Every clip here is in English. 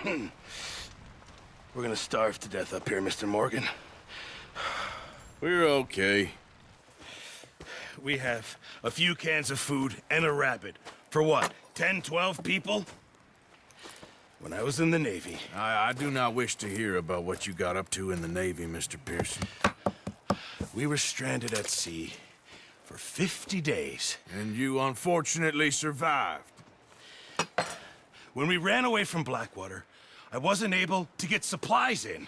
We're gonna starve to death up here, Mr. Morgan. We're okay. We have a few cans of food and a rabbit. For what, 10, 12 people? When I was in the Navy... I do not wish to hear about what you got up to in the Navy, Mr. Pearson. We were stranded at sea for 50 days. And you unfortunately survived. When we ran away from Blackwater, I wasn't able to get supplies in.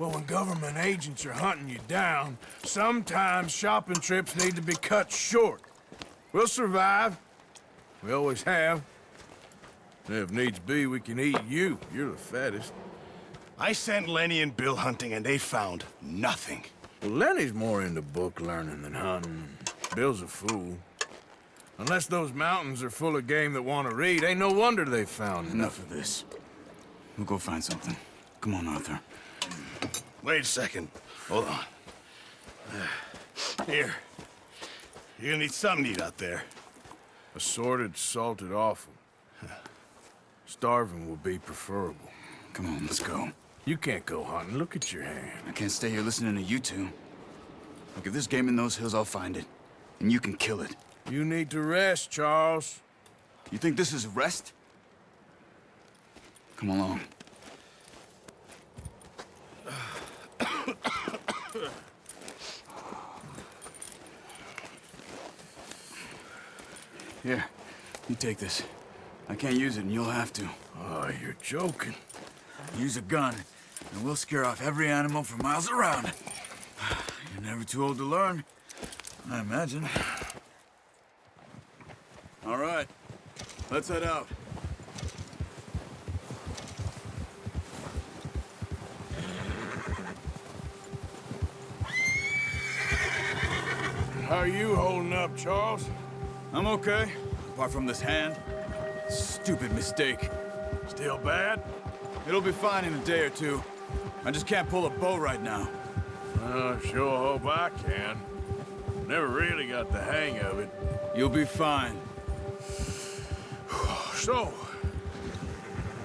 Well, when government agents are hunting you down, sometimes shopping trips need to be cut short. We'll survive. We always have. And if needs be, we can eat you. You're the fattest. I sent Lenny and Bill hunting, and they found nothing. Well, Lenny's more into book learning than hunting. Bill's a fool. Unless those mountains are full of game that want to read, ain't no wonder they found Enough of this. We'll go find something. Come on, Arthur. Wait a second. Hold on. Here. You're gonna need something to eat out there. Assorted, salted offal. Starving will be preferable. Come on, let's go. You can't go hunting. Look at your hand. I can't stay here listening to you two. Look, if there's game in those hills, I'll find it. And you can kill it. You need to rest, Charles. You think this is rest? Come along. Here, you take this. I can't use it, and you'll have to. Oh, you're joking. Use a gun, and we'll scare off every animal for miles around. You're never too old to learn, I imagine. All right, let's head out. How are you holding up, Charles? I'm okay, apart from this hand. Stupid mistake. Still bad? It'll be fine in a day or two. I just can't pull a bow right now. Sure hope I can. Never really got the hang of it. You'll be fine. So,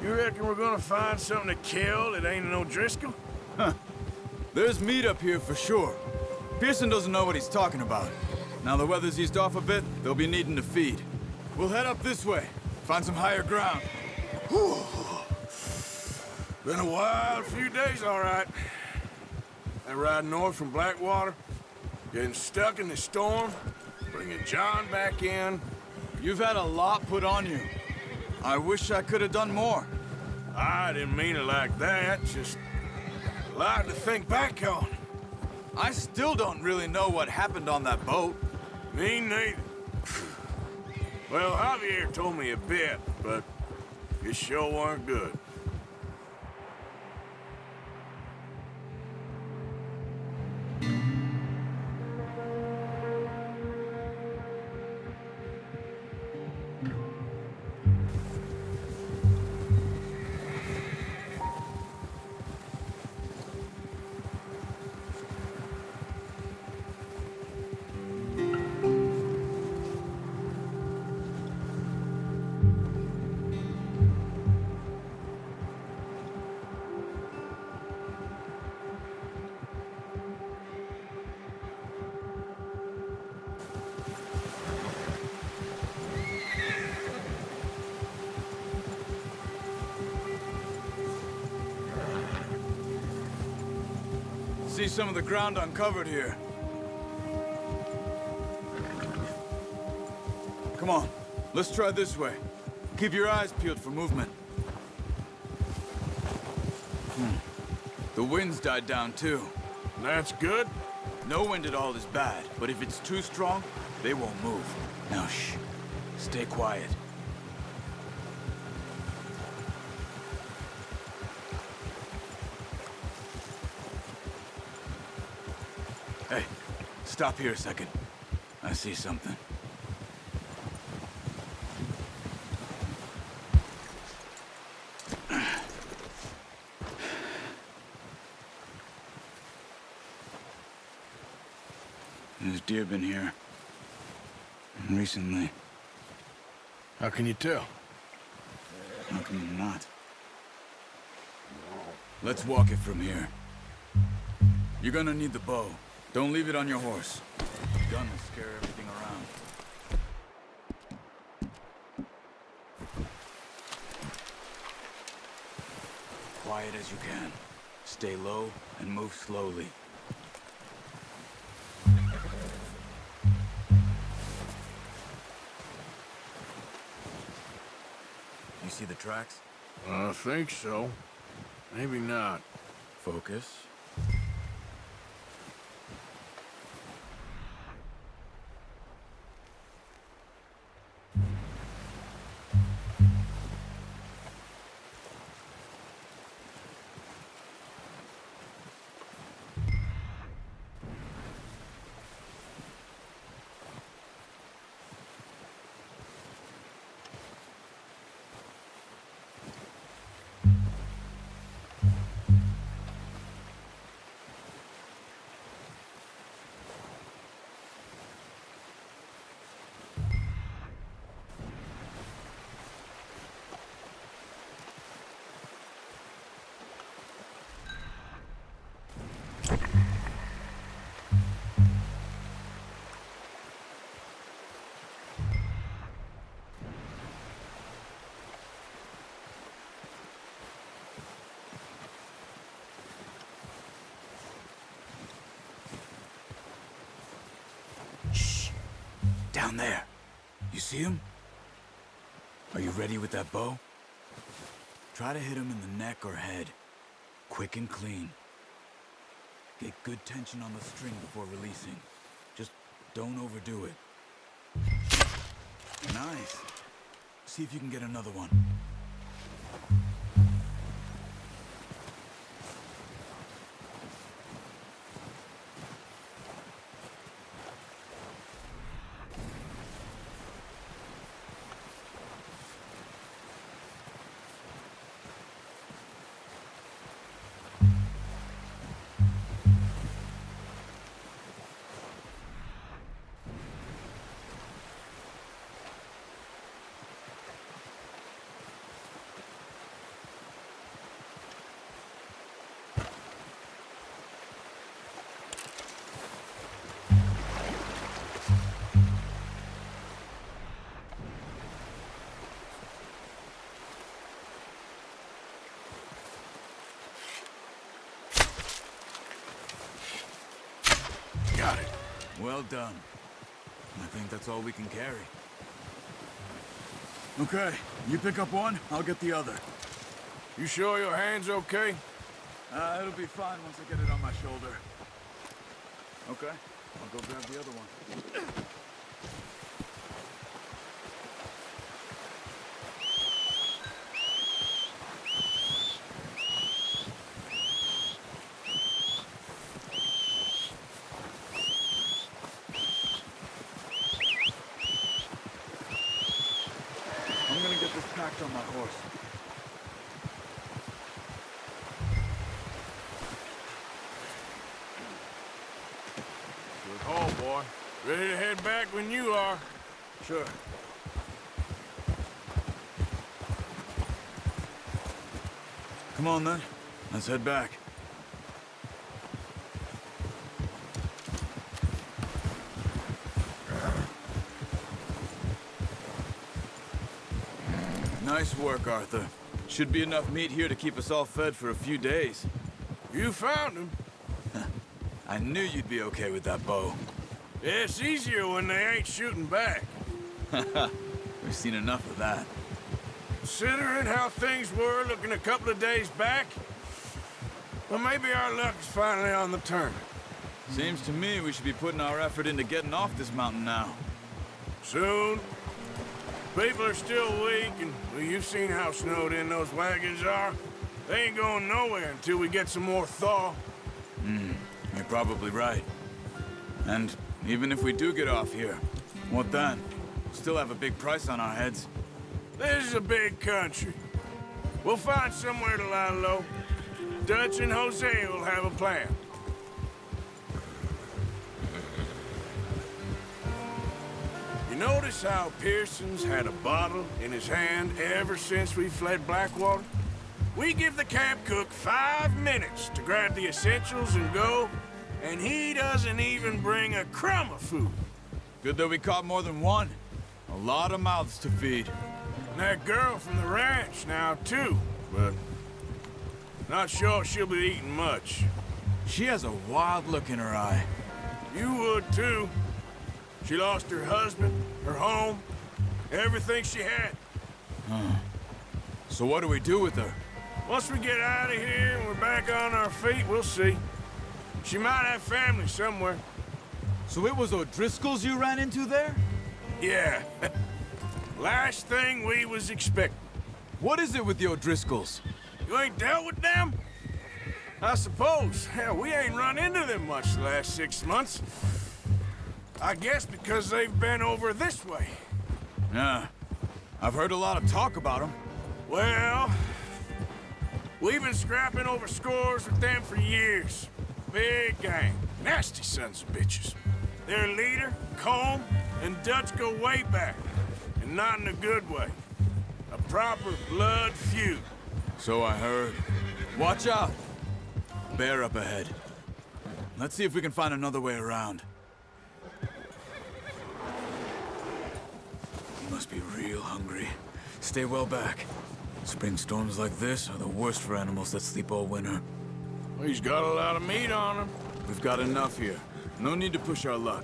you reckon we're gonna find something to kill that ain't no Driscoll? Huh. There's meat up here for sure. Pearson doesn't know what he's talking about. Now the weather's eased off a bit, they'll be needing to feed. We'll head up this way, find some higher ground. Whew. Been a wild few days, all right. That ride north from Blackwater, getting stuck in the storm, bringing John back in. You've had a lot put on you. I wish I could have done more. I didn't mean it like that, just a lot to think back on. I still don't really know what happened on that boat. Me neither. Well, Javier told me a bit, but it sure weren't good. See some of the ground uncovered here. Come on, let's try this way. Keep your eyes peeled for movement. The wind's died down too. That's good. No wind at all is bad, but if it's too strong, they won't move. Now shh, stay quiet. Hey, stop here a second. I see something. There's deer been here. Recently. How can you tell? How can you not? Let's walk it from here. You're gonna need the bow. Don't leave it on your horse. The gun will scare everything around. Quiet as you can. Stay low and move slowly. You see the tracks? I think so. Maybe not. Focus. Down there. You see him? Are you ready with that bow? Try to hit him in the neck or head. Quick and clean. Get good tension on the string before releasing. Just don't overdo it. Nice. See if you can get another one. Got it. Well done. I think that's all we can carry. Okay, you pick up one, I'll get the other. You sure your hand's okay? It'll be fine once I get it on my shoulder. Okay, I'll go grab the other one. I'm gonna get this packed on my horse. Good haul, boy. Ready to head back when you are. Sure. Come on then, let's head back. Nice work, Arthur. Should be enough meat here to keep us all fed for a few days. You found him. I knew you'd be okay with that bow. Yeah, it's easier when they ain't shooting back. We've seen enough of that. Considering how things were looking a couple of days back, well, maybe our luck is finally on the turn. Seems to me we should be putting our effort into getting off this mountain now. Soon. People are still weak, and well, you've seen how snowed in those wagons are. They ain't going nowhere until we get some more thaw. You're probably right. And even if we do get off here, what then? We'll still have a big price on our heads. This is a big country. We'll find somewhere to lie low. Dutch and Jose will have a plan. You notice how Pearson's had a bottle in his hand ever since we fled Blackwater? We give the camp cook 5 minutes to grab the essentials and go, and he doesn't even bring a crumb of food. Good that we caught more than one. A lot of mouths to feed. And that girl from the ranch now, too, but not sure she'll be eating much. She has a wild look in her eye. You would, too. She lost her husband, her home, everything she had. So what do we do with her? Once we get out of here and we're back on our feet, we'll see. She might have family somewhere. So it was O'Driscoll's you ran into there? Yeah. Last thing we was expecting. What is it with the O'Driscolls? You ain't dealt with them? I suppose. Hell, we ain't run into them much the last 6 months. I guess because they've been over this way. Yeah. I've heard a lot of talk about them. Well, we've been scrapping over scores with them for years. Big gang. Nasty sons of bitches. Their leader, Combe, and Dutch go way back. And not in a good way. A proper blood feud. So I heard. Watch out! Bear up ahead. Let's see if we can find another way around. You must be real hungry. Stay well back. Spring storms like this are the worst for animals that sleep all winter. He's got a lot of meat on him. We've got enough here. No need to push our luck.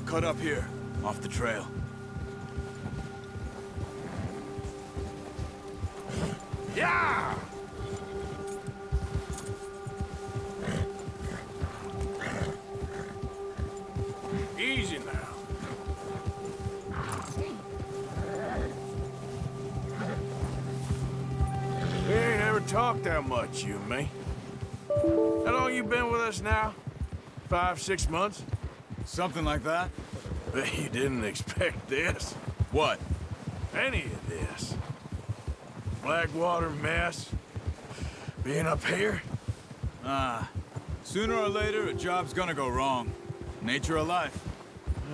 Cut up here, off the trail. Yeah! Easy now. We ain't ever talked that much, you and me. How long you been with us now? 5, 6 months? Something like that? Bet you didn't expect this. What? Any of this. Blackwater mess. Being up here? Sooner or later, a job's gonna go wrong. Nature of life.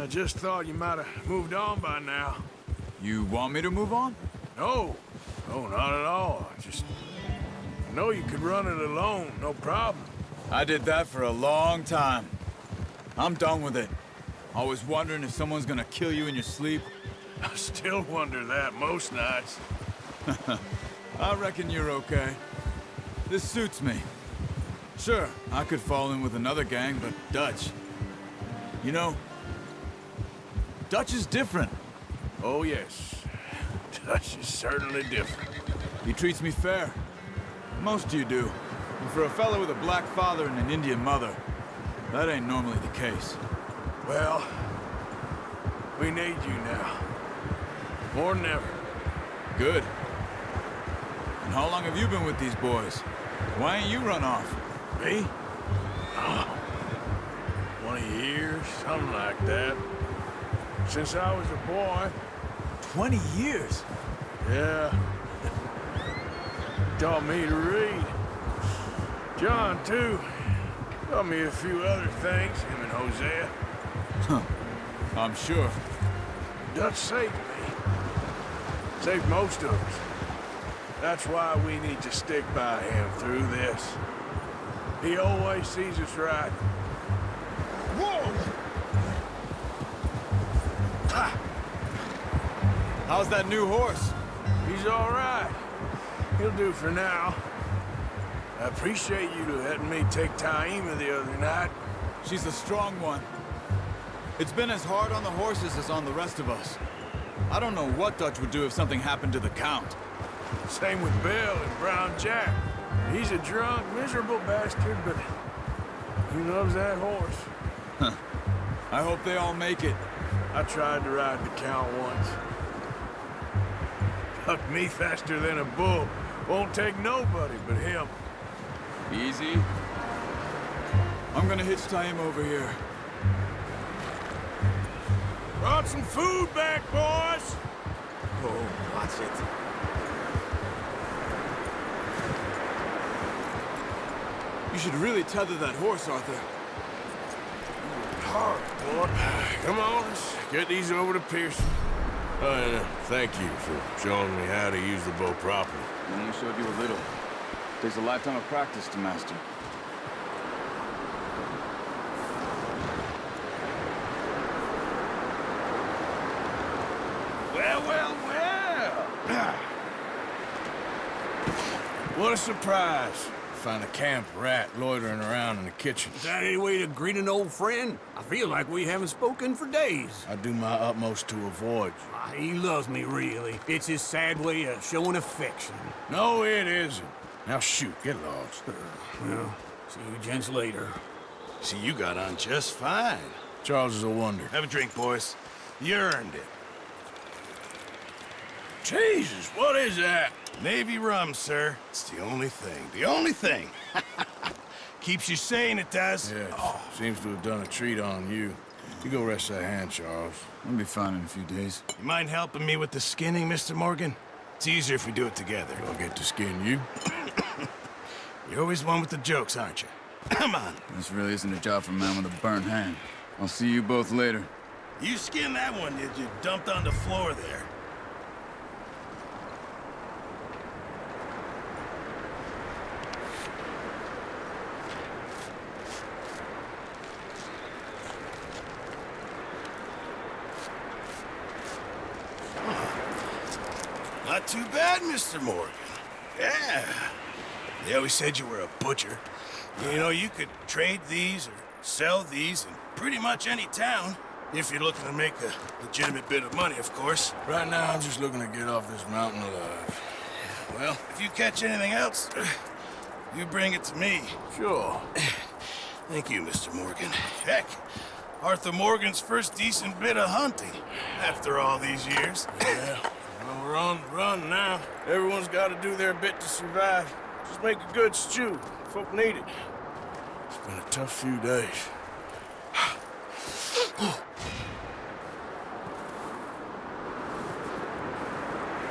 I just thought you might have moved on by now. You want me to move on? No. No, not at all. I know you could run it alone, no problem. I did that for a long time. I'm done with it. Always wondering if someone's gonna kill you in your sleep. I still wonder that most nights. I reckon you're okay. This suits me. Sure, I could fall in with another gang, but Dutch... You know, Dutch is different. Oh, yes. Dutch is certainly different. He treats me fair. Most of you do. And for a fella with a black father and an Indian mother, that ain't normally the case. Well, we need you now. More than ever. Good. And how long have you been with these boys? Why ain't you run off? Me? Oh, 20 years, something like that. Since I was a boy. 20 years? Yeah. Taught me to read. John, too. Taught me a few other things, him and Hosea. I'm sure. Dutch saved me. Saved most of us. That's why we need to stick by him through this. He always sees us right. Whoa! Ha! How's that new horse? He's all right. He'll do for now. I appreciate you letting me take Taima the other night. She's a strong one. It's been as hard on the horses as on the rest of us. I don't know what Dutch would do if something happened to the Count. Same with Bill and Brown Jack. He's a drunk, miserable bastard, but he loves that horse. I hope they all make it. I tried to ride the Count once. Hucked me faster than a bull. Won't take nobody but him. Easy. I'm gonna hitch Taima over here. Brought some food back, boys! Oh, watch it. You should really tether that horse, Arthur. Hard, boy. Come on, let's get these over to Pearson. Oh, and thank you for showing me how to use the bow properly. I only showed you a little. Takes a lifetime of practice to master. Well, well, well. What a surprise. Find a camp rat loitering around in the kitchen. Is that any way to greet an old friend? I feel like we haven't spoken for days. I do my utmost to avoid you. He loves me, really. It's his sad way of showing affection. No, it isn't. Now shoot, get lost. Well, see you gents later. See, you got on just fine. Charles is a wonder. Have a drink, boys. You earned it. Jesus, what is that? Navy rum, sir. It's the only thing. The only thing. Keeps you sane, it does. Yeah, seems to have done a treat on you. You go rest that hand, Charles. I'll be fine in a few days. You mind helping me with the skinning, Mr. Morgan? It's easier if we do it together. I'll get to skin you. You're always one with the jokes, aren't you? Come on. This really isn't a job for a man with a burnt hand. I'll see you both later. You skinned that one, did you? Dumped on the floor there. Not too bad, Mr. Morgan. Yeah. They always said you were a butcher. You know, you could trade these or sell these in pretty much any town. If you're looking to make a legitimate bit of money, of course. Right now, I'm just looking to get off this mountain alive. Well, if you catch anything else, you bring it to me. Sure. Thank you, Mr. Morgan. Heck, Arthur Morgan's first decent bit of hunting after all these years. Yeah. Well, we're on the run now. Everyone's got to do their bit to survive. Just make a good stew. Folk need it. It's been a tough few days.